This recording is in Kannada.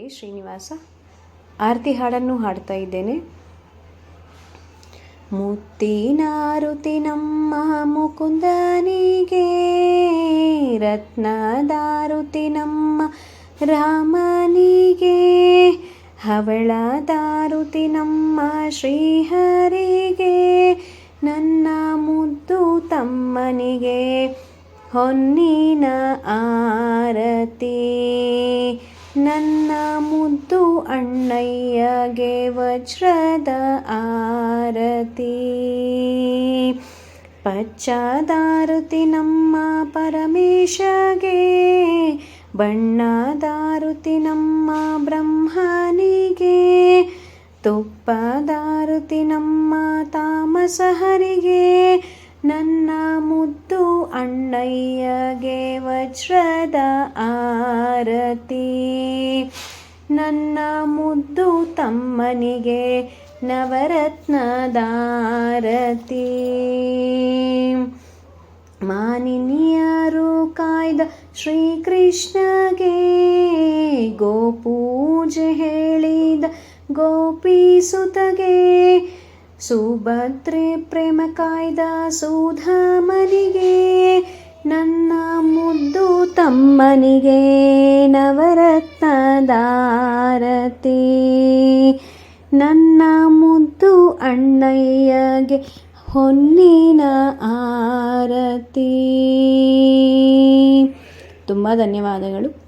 ಜೈ ಶ್ರೀನಿವಾಸ. ಆರತಿ ಹಾಡನ್ನು ಹಾಡ್ತಾ ಇದ್ದೇನೆ. ಮುತ್ತಿನಾರುತಿ ನಮ್ಮ ಮುಕುಂದನಿಗೆ, ರತ್ನದಾರುತಿ ನಮ್ಮ ರಾಮನಿಗೆ, ಹವಳದಾರುತಿ ನಮ್ಮ ಶ್ರೀಹರಿಗೆ, ನನ್ನ ಮುದ್ದು ತಮ್ಮನಿಗೆ ಹೊನ್ನಿನ ಆರತಿ, ನನ್ನ ಮುದ್ದು ಅಣ್ಣಯ್ಯಗೆ ವಜ್ರದ ಆರತಿ. ಪಚ್ಚದಾರುತಿ ನಮ್ಮ ಪರಮೇಶಗೆ, ಬಣ್ಣದಾರುತಿ ನಮ್ಮ ಬ್ರಹ್ಮನಿಗೆ, ತುಪ್ಪದಾರುತಿ ನಮ್ಮ ತಾಮಸಹರಿಗೆ, ನನ್ನ ಮುದ್ದು ಅಣ್ಣಯ್ಯಗೆ ವಜ್ರದ ಆರತಿ, ನನ್ನ ಮುದ್ದು ತಮ್ಮನಿಗೆ ನವರತ್ನದಾರತಿ. ಮಾನಿನಿಯರು ಕಾಯ್ದ ಶ್ರೀಕೃಷ್ಣಗೆ, ಗೋಪೂಜೆ ಹೇಳಿದ ಗೋಪಿಸುತಗೆ, ಸುಭದ್ರೆ ಪ್ರೇಮ ಕಾಯ್ದ ಸುಧಾಮನಿಗೆ, ನನ್ನ ಮುದ್ದು ತಮ್ಮನಿಗೆ ನವರತ್ನದಾರತಿ, ನನ್ನ ಮುದ್ದು ಅಣ್ಣಯ್ಯಗೆ ಹೊನ್ನಿನ ಆರತಿ. ತುಂಬ ಧನ್ಯವಾದಗಳು.